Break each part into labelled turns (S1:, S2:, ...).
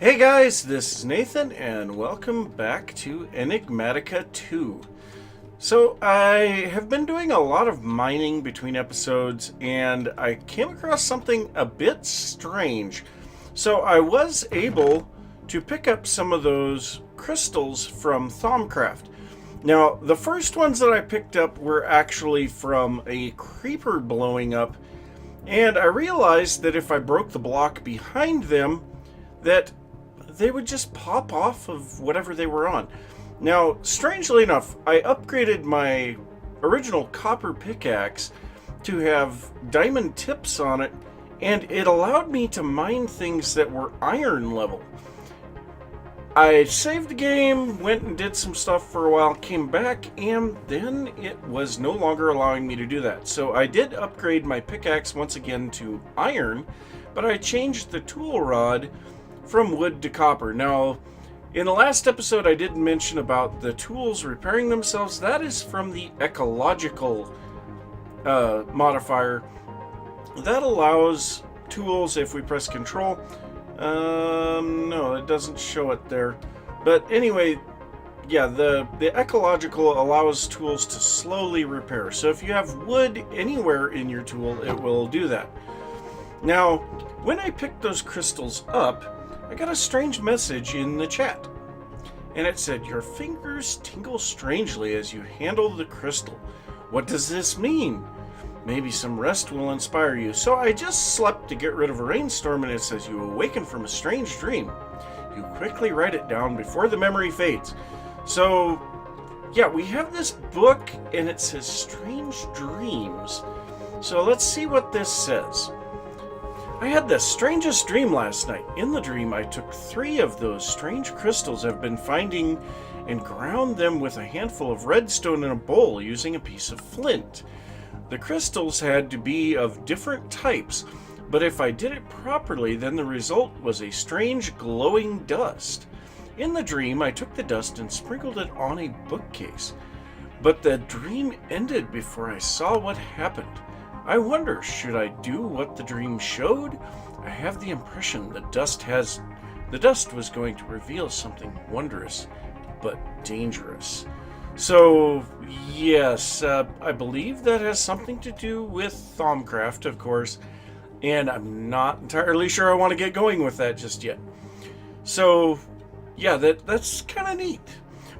S1: Hey guys, this is Nathan and welcome back to Enigmatica 2. So I have been doing a lot of mining between episodes and I came across something a bit strange. So I was able to pick up some of those crystals from Thaumcraft. Now, the first ones that I picked up were actually from a creeper blowing up, and I realized that if I broke the block behind them, that they would just pop off of whatever they were on. Now, strangely enough, I upgraded my original copper pickaxe to have diamond tips on it, and it allowed me to mine things that were iron level. I saved the game, went and did some stuff for a while, came back, and then it was no longer allowing me to do that. So I did upgrade my pickaxe once again to iron, but I changed the tool rod from wood to copper. Now, in the last episode I did mention about the tools repairing themselves. That is from the ecological modifier. That allows tools, if we press control, no, it doesn't show it there. But anyway, yeah, the ecological allows tools to slowly repair. So if you have wood anywhere in your tool, it will do that. Now, when I picked those crystals up, I got a strange message in the chat. And it said, "Your fingers tingle strangely as you handle the crystal. What does this mean? Maybe some rest will inspire you." So I just slept to get rid of a rainstorm, and it says, "You awaken from a strange dream. You quickly write it down before the memory fades." So, yeah, we have this book, and it says strange dreams. So let's see what this says. "I had the strangest dream last night. In the dream, I took 3 of those strange crystals I've been finding and ground them with a handful of redstone in a bowl using a piece of flint. The crystals had to be of different types, but if I did it properly, then the result was a strange glowing dust. In the dream, I took the dust and sprinkled it on a bookcase, but the dream ended before I saw what happened. I wonder, should I do what the dream showed? I have the impression the dust was going to reveal something wondrous, but dangerous." So, yes, I believe that has something to do with Thaumcraft, of course, and I'm not entirely sure I want to get going with that just yet. So, yeah, that's kind of neat.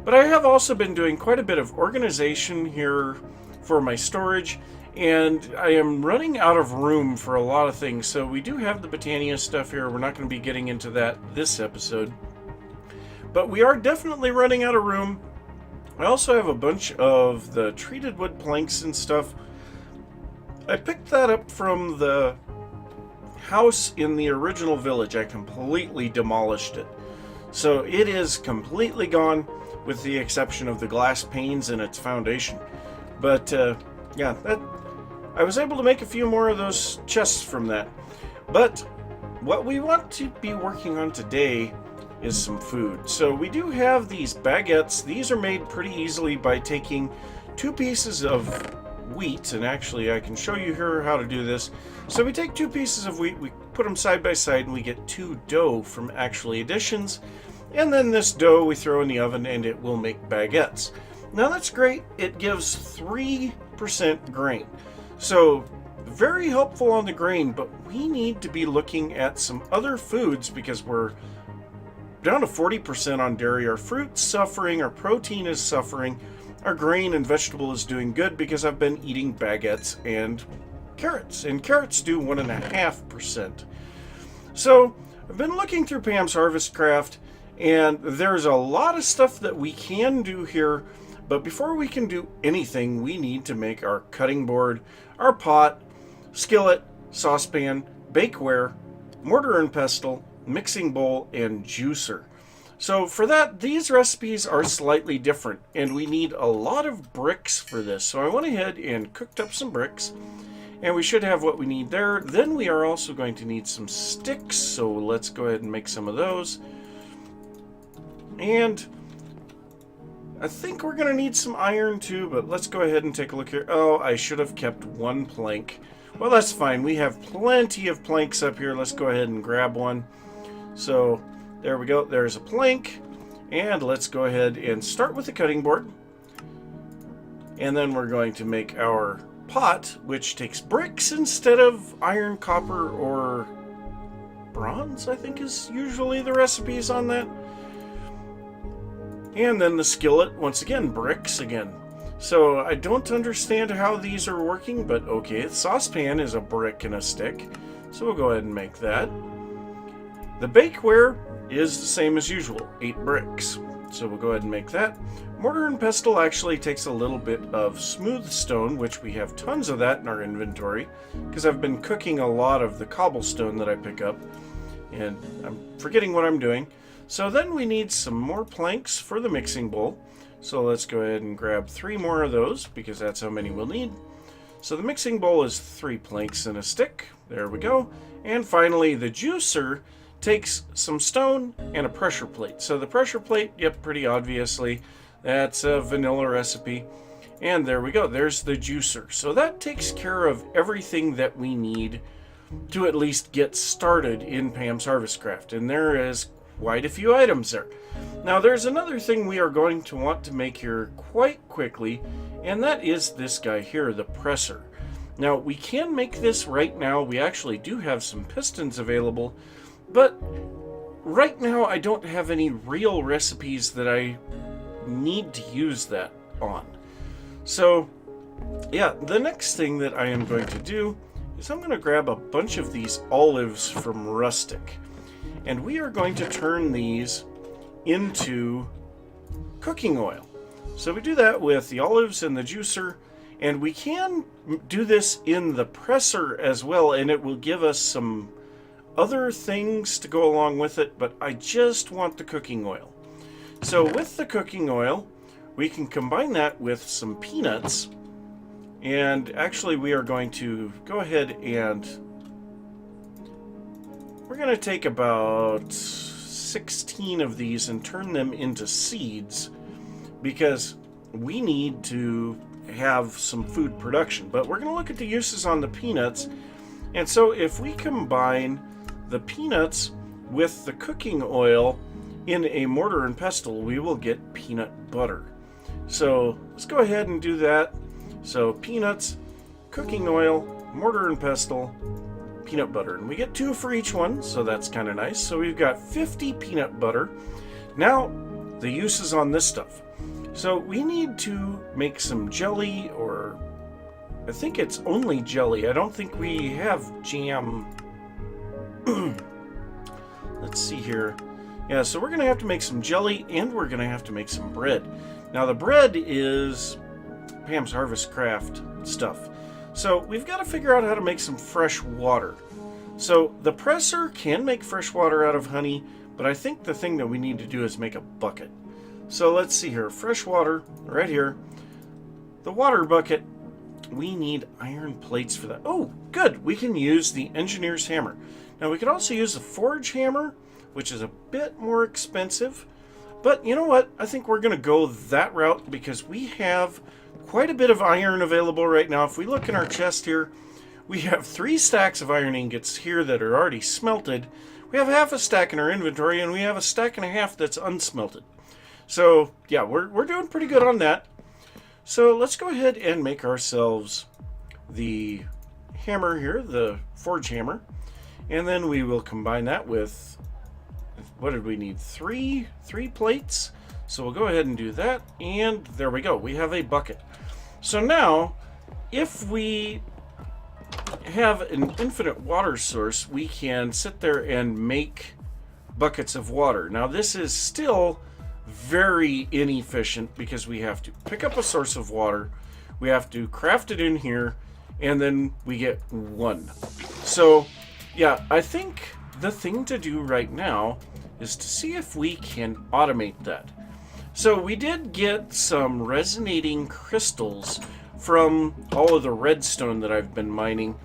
S1: But I have also been doing quite a bit of organization here for my storage, and I am running out of room for a lot of things. So we do have the Botania stuff here. We're not going to be getting into that this episode, but we are definitely running out of room. I also have a bunch of the treated wood planks and stuff. I picked that up from the house in the original village. I completely demolished it. So it is completely gone, with the exception of the glass panes in its foundation. But yeah, I was able to make a few more of those chests from that. But what we want to be working on today is some food. So we do have these baguettes. These are made pretty easily by taking 2 pieces of wheat, and actually I can show you here how to do this. So we take 2 pieces of wheat, we put them side by side, and we get 2 dough from Actually Additions, and then this dough we throw in the oven and it will make baguettes. Now that's great. It gives 3% grain. So very helpful on the grain, but we need to be looking at some other foods because we're down to 40% on dairy. Our fruit's suffering, our protein is suffering, our grain and vegetable is doing good because I've been eating baguettes and carrots do 1.5%. So I've been looking through Pam's Harvest Craft, and there's a lot of stuff that we can do here, but before we can do anything, we need to make our cutting board, our pot, skillet, saucepan, bakeware, mortar and pestle, mixing bowl, and juicer. So for that, these recipes are slightly different, and we need a lot of bricks for this. So I went ahead and cooked up some bricks, and we should have what we need there. Then we are also going to need some sticks, so let's go ahead and make some of those. And I think we're going to need some iron too, but let's go ahead and take a look here. Oh, I should have kept 1 plank. Well, that's fine. We have plenty of planks up here. Let's go ahead and grab one. So There we go. There's a plank. And let's go ahead and start with the cutting board. And then we're going to make our pot, which takes bricks instead of iron, copper, or bronze, I think is usually the recipes on that. And then the skillet, once again, bricks again. So I don't understand how these are working, but okay, the saucepan is a brick and a stick. So we'll go ahead and make that. The bakeware is the same as usual, 8 bricks. So we'll go ahead and make that. Mortar and pestle actually takes a little bit of smooth stone, which we have tons of that in our inventory, because I've been cooking a lot of the cobblestone that I pick up, and I'm forgetting what I'm doing. So then we need some more planks for the mixing bowl. So let's go ahead and grab 3 more of those, because that's how many we'll need. So the mixing bowl is 3 planks and a stick. There we go. And finally, the juicer takes some stone and a pressure plate. So the pressure plate, yep, pretty obviously, that's a vanilla recipe. And there we go, there's the juicer. So that takes care of everything that we need to at least get started in Pam's Harvest Craft. And there is quite a few items there. Now there's another thing we are going to want to make here quite quickly, and that is this guy here, the presser. Now we can make this right now. We actually do have some pistons available, but right now I don't have any real recipes that I need to use that on. So yeah, the next thing that I am going to do is I'm going to grab a bunch of these olives from Rustic, and we are going to turn these into cooking oil. So we do that with the olives and the juicer, and we can do this in the presser as well, and it will give us some other things to go along with it, but I just want the cooking oil. So with the cooking oil, we can combine that with some peanuts, and actually we are going to go ahead and we're going to take about 16 of these and turn them into seeds, because we need to have some food production. But we're going to look at the uses on the peanuts. And so if we combine the peanuts with the cooking oil in a mortar and pestle, we will get peanut butter. So let's go ahead and do that. So peanuts, cooking oil, mortar and pestle, peanut butter, and we get 2 for each one, so that's kind of nice. So we've got 50 peanut butter. Now the uses on this stuff. So we need to make some jelly, or I think it's only jelly. I don't think we have jam. Let's see here. Yeah, so we're gonna have to make some jelly, and we're gonna have to make some bread. Now the bread is Pam's Harvest Craft stuff. So we've got to figure out how to make some fresh water. So the presser can make fresh water out of honey, but I think the thing that we need to do is make a bucket. So let's see here. Fresh water, right here. The water bucket, we need iron plates for that. Oh, good. We can use the engineer's hammer. Now we could also use the forge hammer, which is a bit more expensive. But you know what? I think we're going to go that route because we have quite a bit of iron available right now. If we look in our chest here, we have 3 stacks of iron ingots here that are already smelted. We have half a stack in our inventory, and we have a stack and a half that's unsmelted. So yeah, we're doing pretty good on that. So let's go ahead and make ourselves the hammer here, the forge hammer, and then we will combine that with, what did we need? Three plates. So we'll go ahead and do that, and there we go. We have a bucket. So now, if we have an infinite water source, we can sit there and make buckets of water. Now this is still very inefficient because we have to pick up a source of water, we have to craft it in here, and then we get 1. So yeah, I think the thing to do right now is to see if we can automate that. So we did get some resonating crystals from all of the redstone that I've been mining,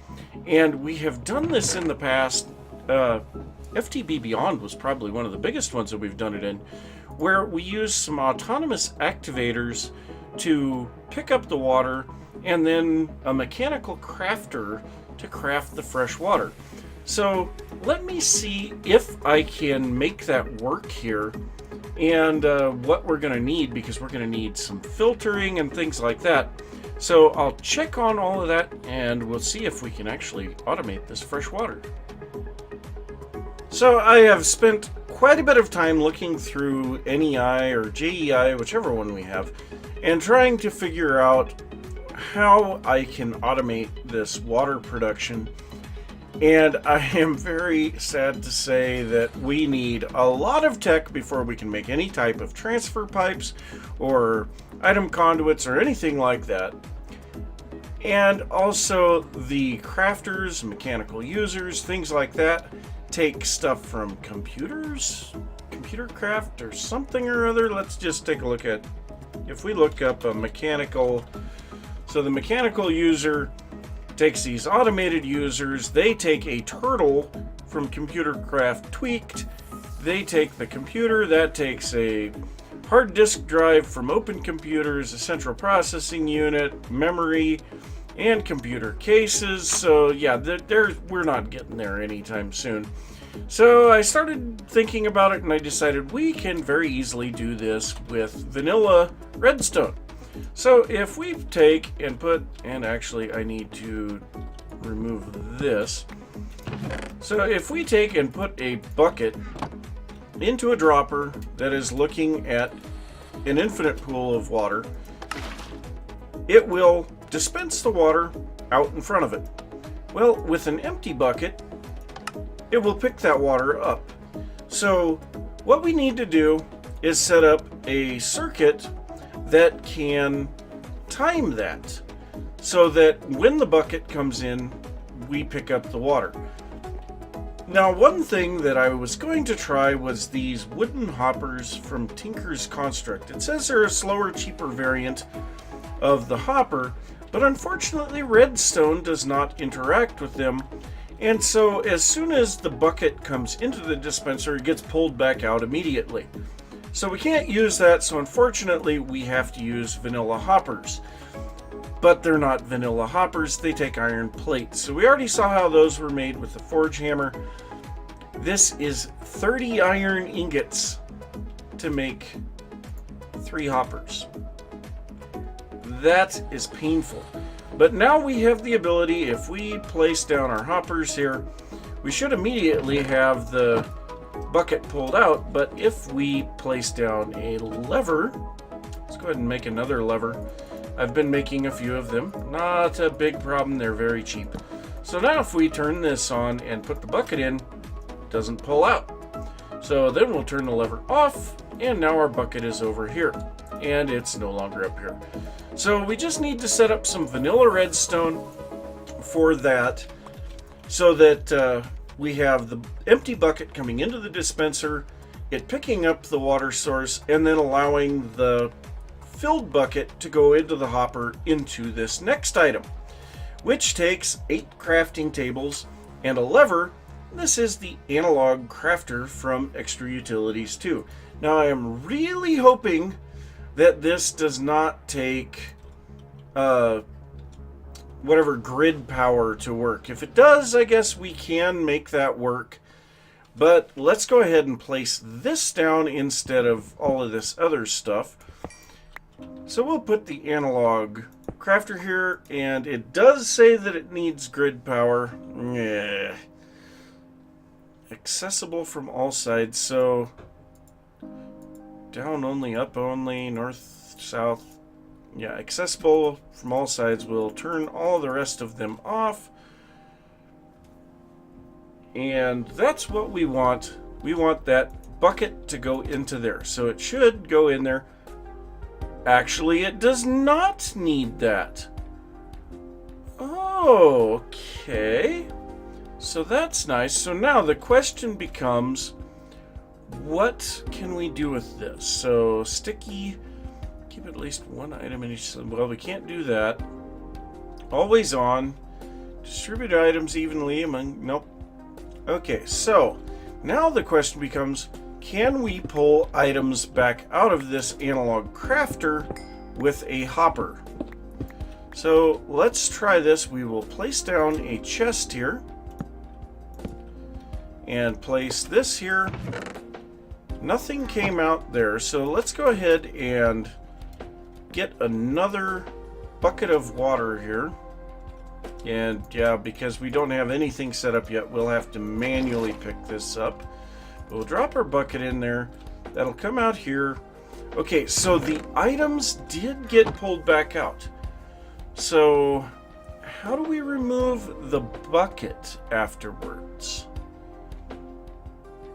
S1: and we have done this in the past. FTB Beyond was probably one of the biggest ones that we've done it in, where we use some autonomous activators to pick up the water and then a mechanical crafter to craft the fresh water. So let me see if I can make that work here, and what we're going to need, because we're going to need some filtering and things like that. So I'll check on all of that, and we'll see if we can actually automate this fresh water. So I have spent quite a bit of time looking through NEI or JEI, whichever one we have, and trying to figure out how I can automate this water production. And I am very sad to say that we need a lot of tech before we can make any type of transfer pipes or item conduits or anything like that. And also the crafters, mechanical users, things like that take stuff from computers, computer craft or something or other. Let's just take a look at, if we look up a mechanical, so the mechanical user takes these automated users, they take a turtle from computer craft tweaked, they take the computer, that takes a hard disk drive from open computers, a central processing unit, memory, and computer cases. So yeah, we're not getting there anytime soon. So I started thinking about it, and I decided we can very easily do this with vanilla redstone. So if we take and put, and actually I need to remove this. So if we take and put a bucket into a dropper that is looking at an infinite pool of water, it will dispense the water out in front of it. Well, with an empty bucket, it will pick that water up. So what we need to do is set up a circuit that can time that, so that when the bucket comes in, we pick up the water. Now, one thing that I was going to try was these wooden hoppers from Tinker's Construct. It says they're a slower, cheaper variant of the hopper, but unfortunately redstone does not interact with them, and so as soon as the bucket comes into the dispenser, it gets pulled back out immediately. So we can't use that, so unfortunately we have to use vanilla hoppers. But they're not vanilla hoppers, they take iron plates. So we already saw how those were made with the forge hammer. This is 30 iron ingots to make 3 hoppers. That is painful. But now we have the ability, if we place down our hoppers here, we should immediately have the bucket pulled out. But if we place down a lever, let's go ahead and make another lever. I've been making a few of them. Not a big problem, they're very cheap. So now if we turn this on and put the bucket in, it doesn't pull out. So then we'll turn the lever off, and now our bucket is over here, and it's no longer up here. So we just need to set up some vanilla redstone for that, so that we have the empty bucket coming into the dispenser, it picking up the water source, and then allowing the filled bucket to go into the hopper into this next item, which takes 8 crafting tables and a lever. This is the analog crafter from Extra Utilities 2. Now I am really hoping that this does not take whatever grid power to work. If it does, I guess we can make that work. But let's go ahead and place this down instead of all of this other stuff. So we'll put the analog crafter here, and it does say that it needs grid power. Yeah. Accessible from all sides, so down only, up only, north, south. Yeah, accessible from all sides. We'll turn all the rest of them off. And that's what we want. We want that bucket to go into there. So it should go in there. Actually, it does not need that. Oh, okay. So that's nice. So now the question becomes, what can we do with this? So sticky, keep at least one item in each. Well, we can't do that. Always on. Distribute items evenly among. Nope. Okay, so now the question becomes, can we pull items back out of this analog crafter with a hopper? So let's try this. We will place down a chest here. and place this here. Nothing came out there, so let's go ahead and get another bucket of water here. And yeah, because we don't have anything set up yet, we'll have to manually pick this up. We'll drop our bucket in there. That'll come out here. Okay, so the items did get pulled back out. So how do we remove the bucket afterwards?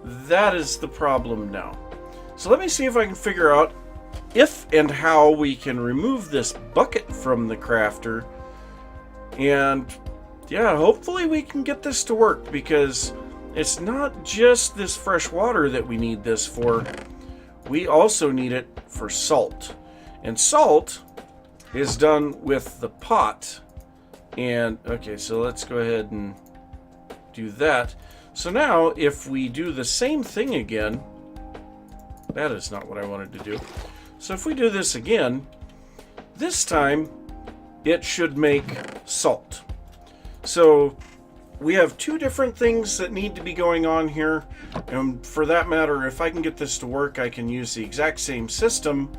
S1: That is the problem now. So let me see if I can figure out if and how we can remove this bucket from the crafter. And yeah, hopefully we can get this to work, because it's not just this fresh water that we need this for. We also need it for salt. And salt is done with the pot. And okay, so let's go ahead and do that. So now if we do the same thing again, that is not what I wanted to do. So if we do this again, this time it should make salt. So we have two different things that need to be going on here. And for that matter, if I can get this to work, I can use the exact same system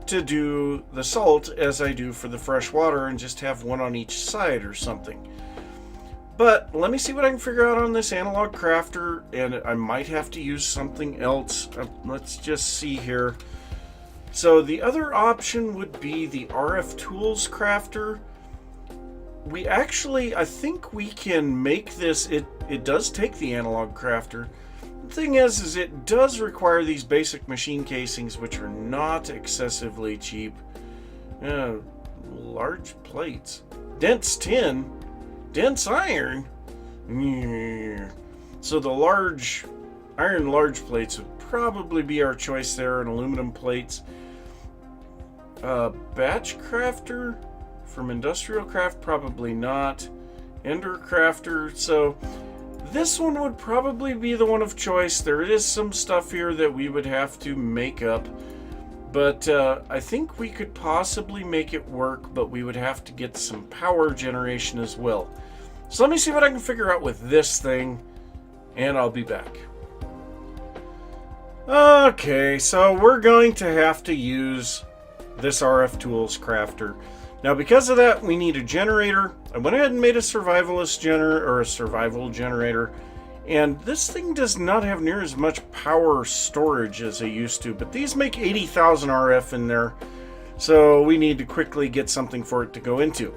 S1: to do the salt as I do for the fresh water, and just have one on each side or something. But let me see what I can figure out on this analog crafter, and I might have to use something else. Let's just see here. So the other option would be the RF Tools crafter. We actually, I think we can make this, it does take the analog crafter. The thing is it does require these basic machine casings, which are not excessively cheap. Large plates. Dense tin. Dense iron. So the large iron large plates would probably be our choice there, and aluminum plates. Batch crafter from industrial craft, probably not. Ender crafter, so this one would probably be the one of choice. There is some stuff here that we would have to make up, but I think we could possibly make it work, but we would have to get some power generation as well. So let me see what I can figure out with this thing, and I'll be back. Okay, so we're going to have to use this RF Tools crafter. Now, because of that, we need a generator. I went ahead and made a survivalist generator, or a survival generator, and this thing does not have near as much power storage as it used to, but these make 80,000 RF in there, so we need to quickly get something for it to go into.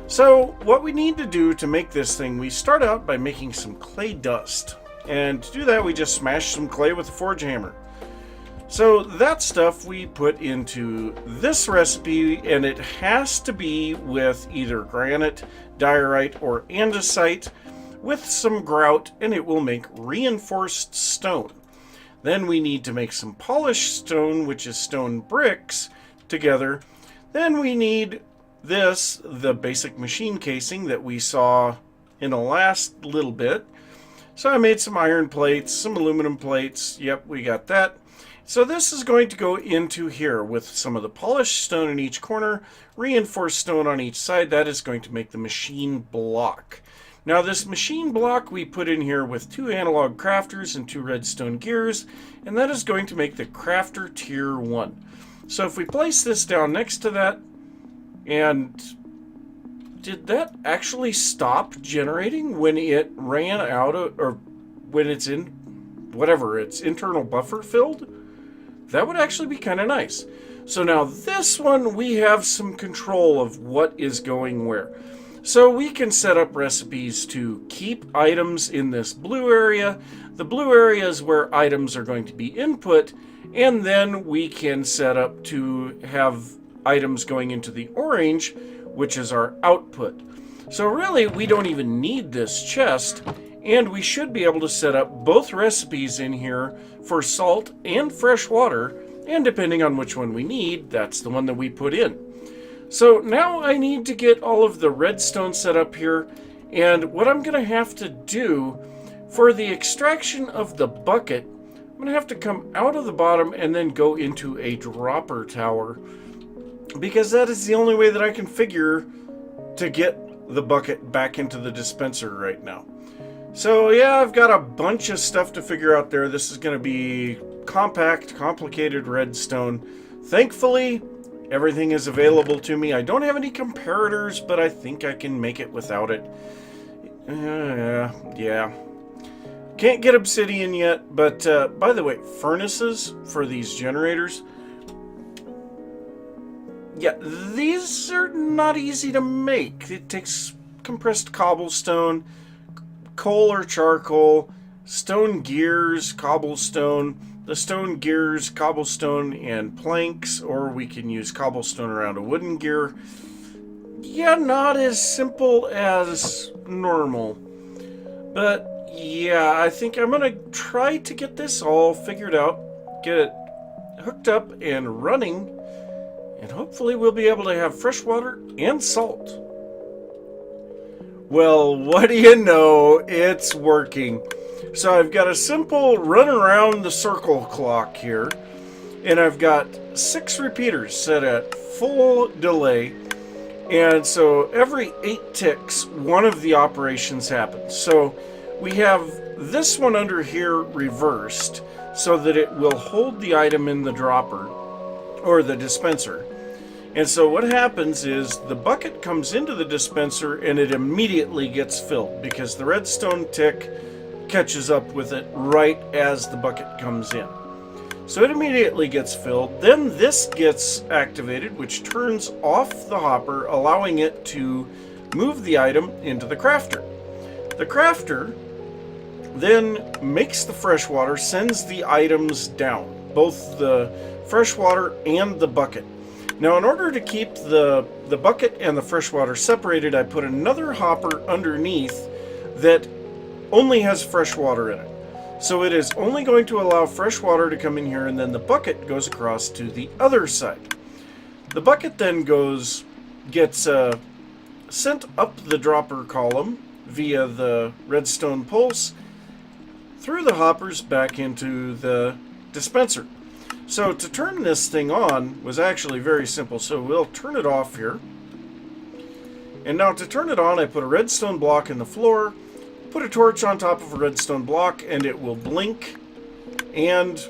S1: So what we need to do to make this thing, we start out by making some clay dust, and to do that we just smash some clay with a forge hammer. So that stuff we put into this recipe, and it has to be with either granite, diorite, or andesite with some grout, and it will make reinforced stone. Then we need to make some polished stone, which is stone bricks, together. Then we need this, the basic machine casing that we saw in the last little bit. So I made some iron plates, some aluminum plates. Yep, we got that. So this is going to go into here with some of the polished stone in each corner, reinforced stone on each side. That is going to make the machine block. Now this machine block we put in here with 2 analog crafters and 2 redstone gears, and that is going to make the crafter tier 1. So if we place this down next to that, and did that actually stop generating when it ran out of, or when it's in whatever, its internal buffer filled? That would actually be kind of nice. So now this one, we have some control of what is going where. So we can set up recipes to keep items in this blue area. The blue area is where items are going to be input, and then we can set up to have items going into the orange, which is our output. So really, we don't even need this chest, and we should be able to set up both recipes in here for salt and fresh water, and depending on which one we need, that's the one that we put in. So now I need to get all of the redstone set up here, and what I'm going to have to do for the extraction of the bucket, I'm going to have to come out of the bottom and then go into a dropper tower, because that is the only way that I can figure to get the bucket back into the dispenser right now. So yeah, I've got a bunch of stuff to figure out there. This is going to be compact, complicated redstone. Thankfully, everything is available to me. I don't have any comparators, but I think I can make it without it. Yeah. Can't get obsidian yet, but by the way, furnaces for these generators. Yeah, these are not easy to make. It takes compressed cobblestone, coal or charcoal, stone gears, cobblestone, the stone gears, cobblestone, and planks, or we can use cobblestone around a wooden gear. Yeah, not as simple as normal. But yeah, I think I'm gonna try to get this all figured out, get it hooked up and running, and hopefully we'll be able to have fresh water and salt. Well, what do you know? It's working. So I've got a simple run around the circle clock here, and I've got 6 repeaters set at full delay, and so every 8 ticks, one of the operations happens. So we have this one under here reversed so that it will hold the item in the dropper or the dispenser. And so what happens is the bucket comes into the dispenser and it immediately gets filled because the redstone tick catches up with it right as the bucket comes in. So it immediately gets filled. Then this gets activated, which turns off the hopper, allowing it to move the item into the crafter. The crafter then makes the fresh water, sends the items down, both the fresh water and the bucket. Now, in order to keep the bucket and the fresh water separated, I put another hopper underneath that only has fresh water in it. So it is only going to allow fresh water to come in here, and then the bucket goes across to the other side. The bucket then gets sent up the dropper column via the redstone pulse through the hoppers back into the dispenser. So to turn this thing on was actually very simple. So we'll turn it off here. And now to turn it on, I put a redstone block in the floor, put a torch on top of a redstone block, and it will blink. And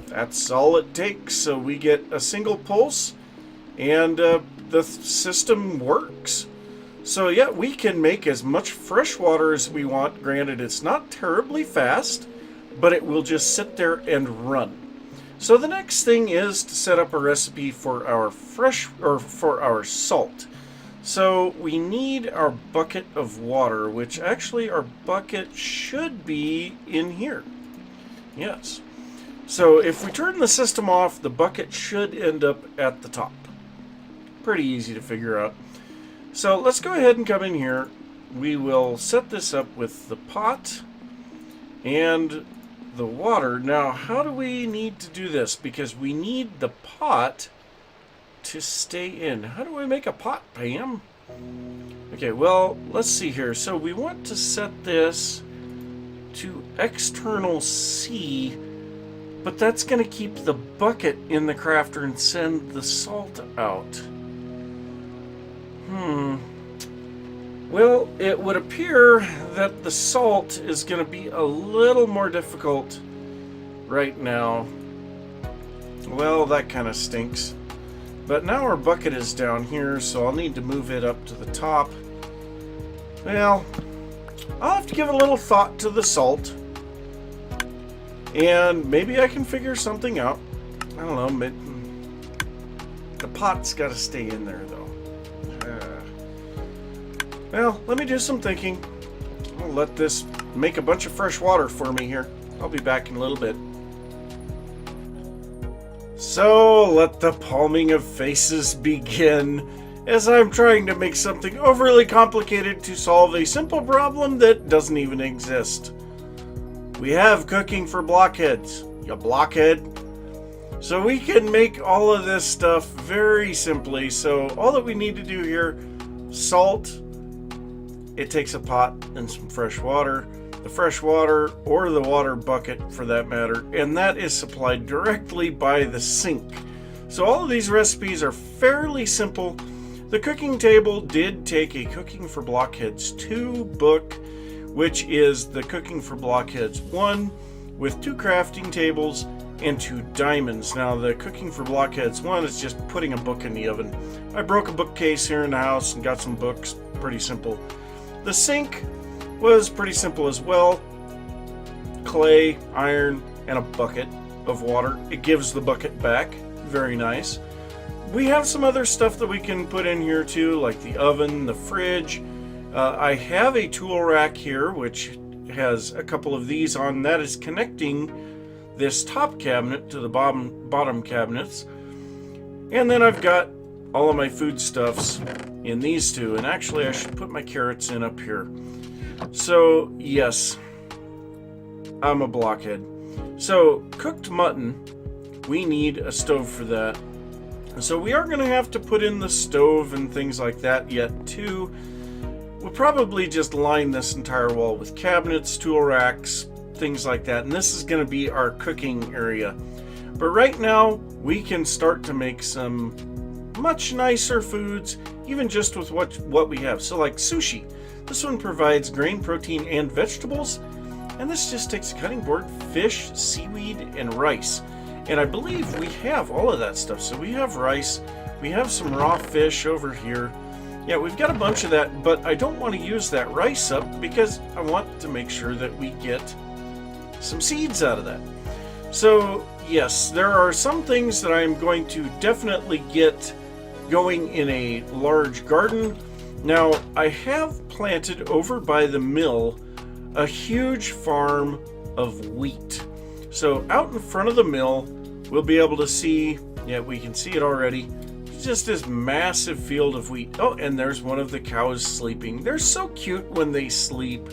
S1: that's all it takes. So we get a single pulse, and the system works. So yeah, we can make as much fresh water as we want. Granted, it's not terribly fast, but it will just sit there and run. So the next thing is to set up a recipe for our for our salt. So we need our bucket of water, which actually our bucket should be in here. Yes. So if we turn the system off, the bucket should end up at the top. Pretty easy to figure out. So let's go ahead and come in here. We will set this up with the pot and the water. Now, how do we need to do this? Because we need the pot to stay in. How do I make a pot, Pam? Okay, well, let's see here. So we want to set this to external C, but that's going to keep the bucket in the crafter and send the salt out. Well, it would appear that the salt is going to be a little more difficult right now. Well, that kind of stinks. But now our bucket is down here, so I'll need to move it up to the top. Well, I'll have to give a little thought to the salt. And maybe I can figure something out. I don't know. The pot's got to stay in there, though. Well, let me do some thinking. I'll let this make a bunch of fresh water for me here. I'll be back in a little bit. So, let the palming of faces begin, as I'm trying to make something overly complicated to solve a simple problem that doesn't even exist. We have cooking for blockheads, you blockhead. So we can make all of this stuff very simply. So all that we need to do here, salt. It takes a pot and some fresh water, the fresh water or the water bucket for that matter, and that is supplied directly by the sink. So all of these recipes are fairly simple. The cooking table did take a Cooking for Blockheads 2 book, which is the Cooking for Blockheads 1 with 2 crafting tables and 2 diamonds. Now, the Cooking for Blockheads 1 is just putting a book in the oven. I broke a bookcase here in the house and got some books. Pretty simple. The sink was pretty simple as well. Clay, iron, and a bucket of water. It gives the bucket back. Very nice. We have some other stuff that we can put in here too, like the oven, the fridge. I have a tool rack here, which has a couple of these on. That is connecting this top cabinet to the bottom cabinets. And then I've got all of my foodstuffs in these two. And actually, I should put my carrots in up here. So, yes, I'm a blockhead. So, cooked mutton, we need a stove for that. So we are going to have to put in the stove and things like that yet too. We'll probably just line this entire wall with cabinets, tool racks, things like that. And this is going to be our cooking area. But right now, we can start to make some much nicer foods, even just with what we have. So like sushi. This one provides grain, protein, and vegetables. And this just takes a cutting board, fish, seaweed, and rice. And I believe we have all of that stuff. So we have rice, we have some raw fish over here. Yeah, we've got a bunch of that, but I don't want to use that rice up because I want to make sure that we get some seeds out of that. So yes, there are some things that I'm going to definitely get going in a large garden. Now, I have planted over by the mill a huge farm of wheat. So out in front of the mill, we'll be able to see, yeah, we can see it already, just this massive field of wheat. Oh, and there's one of the cows sleeping. They're so cute when they sleep.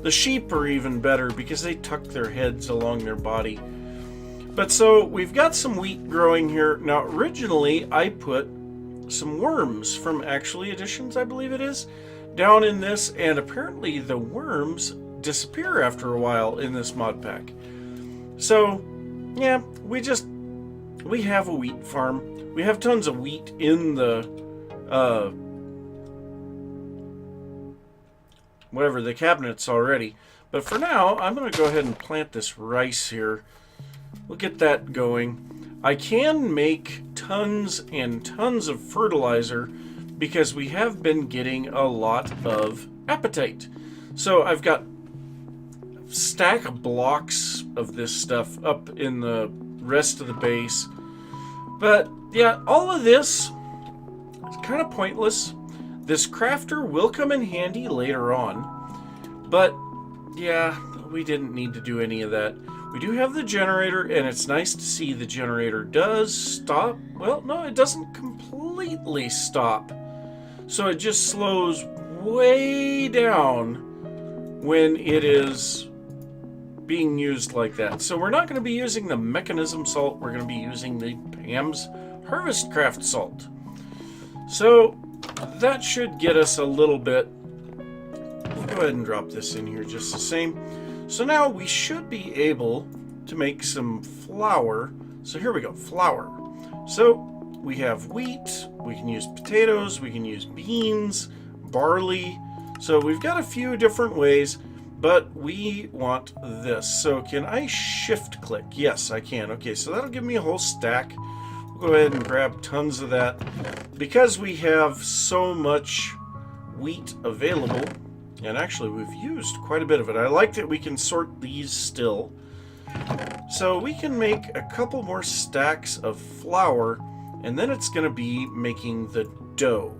S1: The sheep are even better because they tuck their heads along their body. But so we've got some wheat growing here. Now, originally I put some worms from Actually Editions, I believe it is, down in this, and apparently the worms disappear after a while in this mod pack. So, yeah, we have a wheat farm. We have tons of wheat in the, the cabinets already. But for now, I'm going to go ahead and plant this rice here. We'll get that going. I can make tons and tons of fertilizer because we have been getting a lot of appetite. So I've got a stack of blocks of this stuff up in the rest of the base. But yeah, all of this is kind of pointless. This crafter will come in handy later on. But yeah, we didn't need to do any of that. We do have the generator, and it's nice to see the generator does stop. Well, no, it doesn't completely stop. So it just slows way down when it is being used like that. So we're not going to be using the mechanism salt. We're going to be using the Pam's Harvest Craft salt. So that should get us a little bit. We'll go ahead and drop this in here just the same. So now we should be able to make some flour. So here we go, flour. So we have wheat, we can use potatoes, we can use beans, barley. So we've got a few different ways, but we want this. So can I shift click? Yes, I can. Okay, so that'll give me a whole stack. We'll go ahead and grab tons of that. Because we have so much wheat available, and actually we've used quite a bit of it. I like that we can sort these still. So we can make a couple more stacks of flour, and then it's going to be making the dough.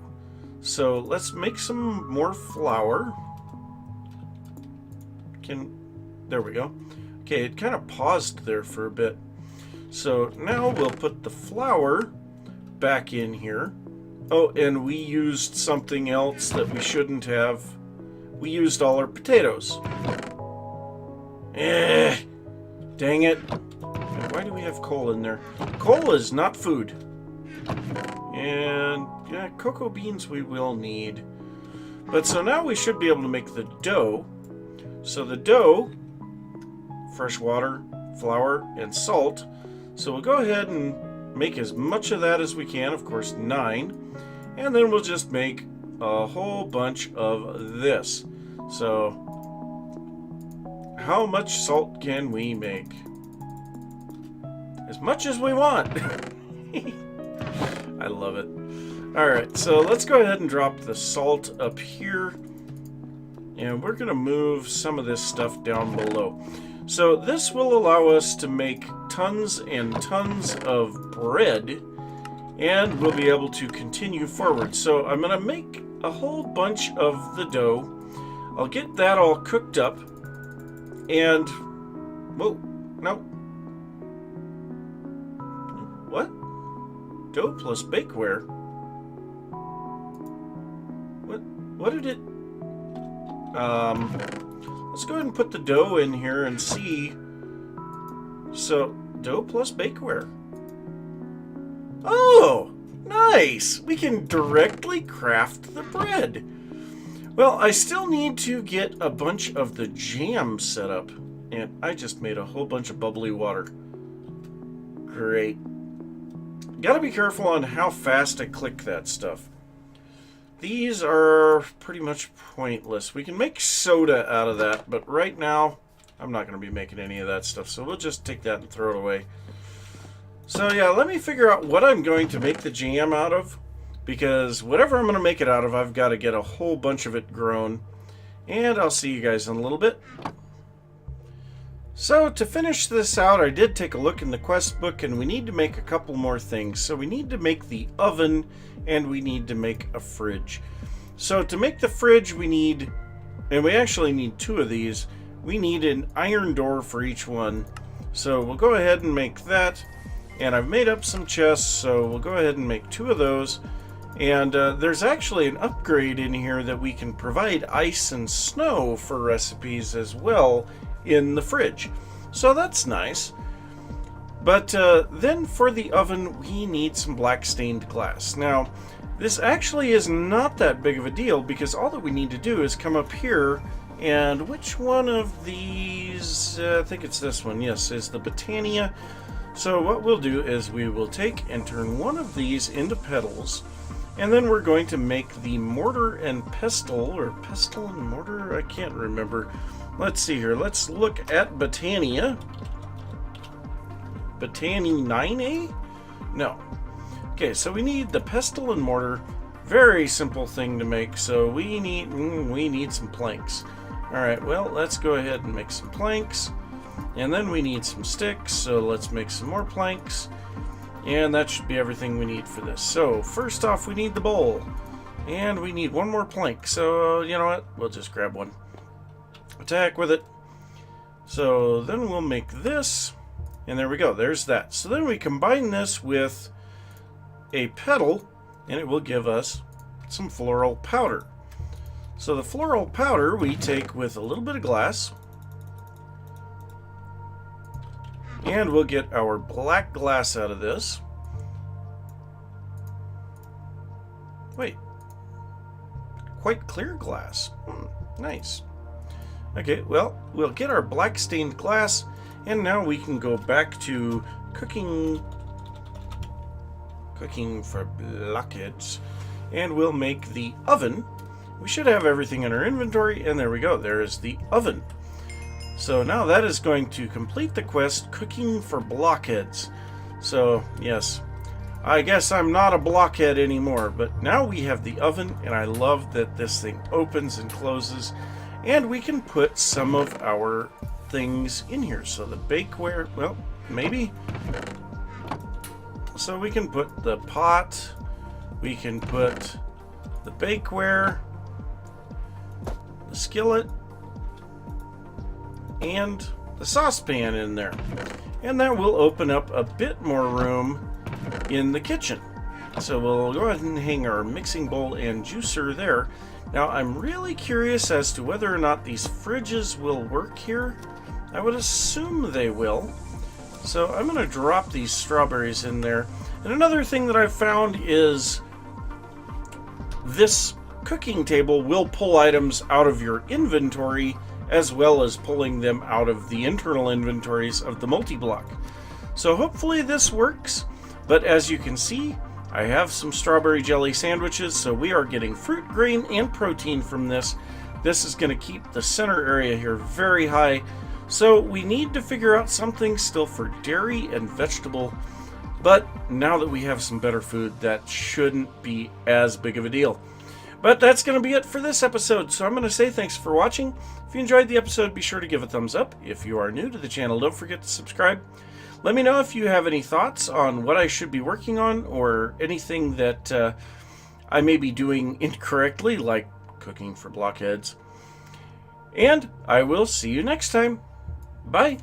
S1: So let's make some more flour. There we go. Okay, it kind of paused there for a bit. So now we'll put the flour back in here. Oh, and we used something else that we shouldn't have. We used all our potatoes. Dang it. Why do we have coal in there? Coal is not food. And yeah, cocoa beans we will need. But so now we should be able to make the dough. So the dough, fresh water, flour, and salt. So we'll go ahead and make as much of that as we can. Of course, 9. And then we'll just make a whole bunch of this. So how much salt can we make? As much as we want. I love it. Alright, so let's go ahead and drop the salt up here. And we're going to move some of this stuff down below. So this will allow us to make tons and tons of bread. And we'll be able to continue forward. So I'm going to make a whole bunch of the dough. I'll get that all cooked up. And... whoa, no. What? Dough plus bakeware? What did it... let's go ahead and put the dough in here and see. So, dough plus bakeware. Oh, nice! We can directly craft the bread. Well, I still need to get a bunch of the jam set up. And I just made a whole bunch of bubbly water. Great. Gotta be careful on how fast I click that stuff. These are pretty much pointless. We can make soda out of that, but right now, I'm not going to be making any of that stuff, so we'll just take that and throw it away. So yeah, let me figure out what I'm going to make the jam out of, because whatever I'm going to make it out of, I've got to get a whole bunch of it grown, and I'll see you guys in a little bit. So to finish this out, I did take a look in the quest book, and we need to make a couple more things. So we need to make the oven, and we need to make a fridge. So to make the fridge, we need, and we actually need two of these, we need an iron door for each one. So we'll go ahead and make that. And I've made up some chests, so we'll go ahead and make two of those. And there's actually an upgrade in here that we can provide ice and snow for recipes as well in the fridge. So that's nice. But then for the oven, we need some black stained glass. Now, this actually is not that big of a deal, because all that we need to do is come up here, and which one of these, I think it's this one, yes, is the Britannia. So what we'll do is we will take and turn one of these into petals, and then we're going to make the mortar and pestle, or pestle and mortar, I can't remember. Let's see here, let's look at Britannia. Britannia 9A? No. Okay, so we need the pestle and mortar. Very simple thing to make, so we need some planks. Alright, well, let's go ahead and make some planks. And then we need some sticks, so let's make some more planks. And that should be everything we need for this. So, first off, we need the bowl. And we need one more plank, so you know what? We'll just grab one. Attack with it. So, then we'll make this. And there we go, there's that. So then we combine this with a petal, and it will give us some floral powder. So the floral powder we take with a little bit of glass, and we'll get our black glass out of this. Wait, quite clear glass. Nice. Okay, well, we'll get our black stained glass, and now we can go back to cooking for blockheads, and we'll make the oven. We should have everything in our inventory, and there we go, there is the oven. So now that is going to complete the quest, cooking for blockheads. So yes, I guess I'm not a blockhead anymore, but now we have the oven, and I love that this thing opens and closes, and we can put some of our things in here. So the bakeware, well, maybe. So we can put the pot, we can put the bakeware, the skillet, and the saucepan in there. And that will open up a bit more room in the kitchen. So we'll go ahead and hang our mixing bowl and juicer there. Now I'm really curious as to whether or not these fridges will work here. I would assume they will. So I'm going to drop these strawberries in there. And another thing that I've found is this cooking table will pull items out of your inventory, as well as pulling them out of the internal inventories of the multi-block. So hopefully this works. But as you can see, I have some strawberry jelly sandwiches, so we are getting fruit, grain, and protein from this. This is going to keep the center area here very high. So we need to figure out something still for dairy and vegetable, but now that we have some better food, that shouldn't be as big of a deal. But that's going to be it for this episode, so I'm going to say thanks for watching. If you enjoyed the episode, be sure to give a thumbs up. If you are new to the channel, don't forget to subscribe. Let me know if you have any thoughts on what I should be working on, or anything that I may be doing incorrectly, like cooking for blockheads. And I will see you next time. Bye.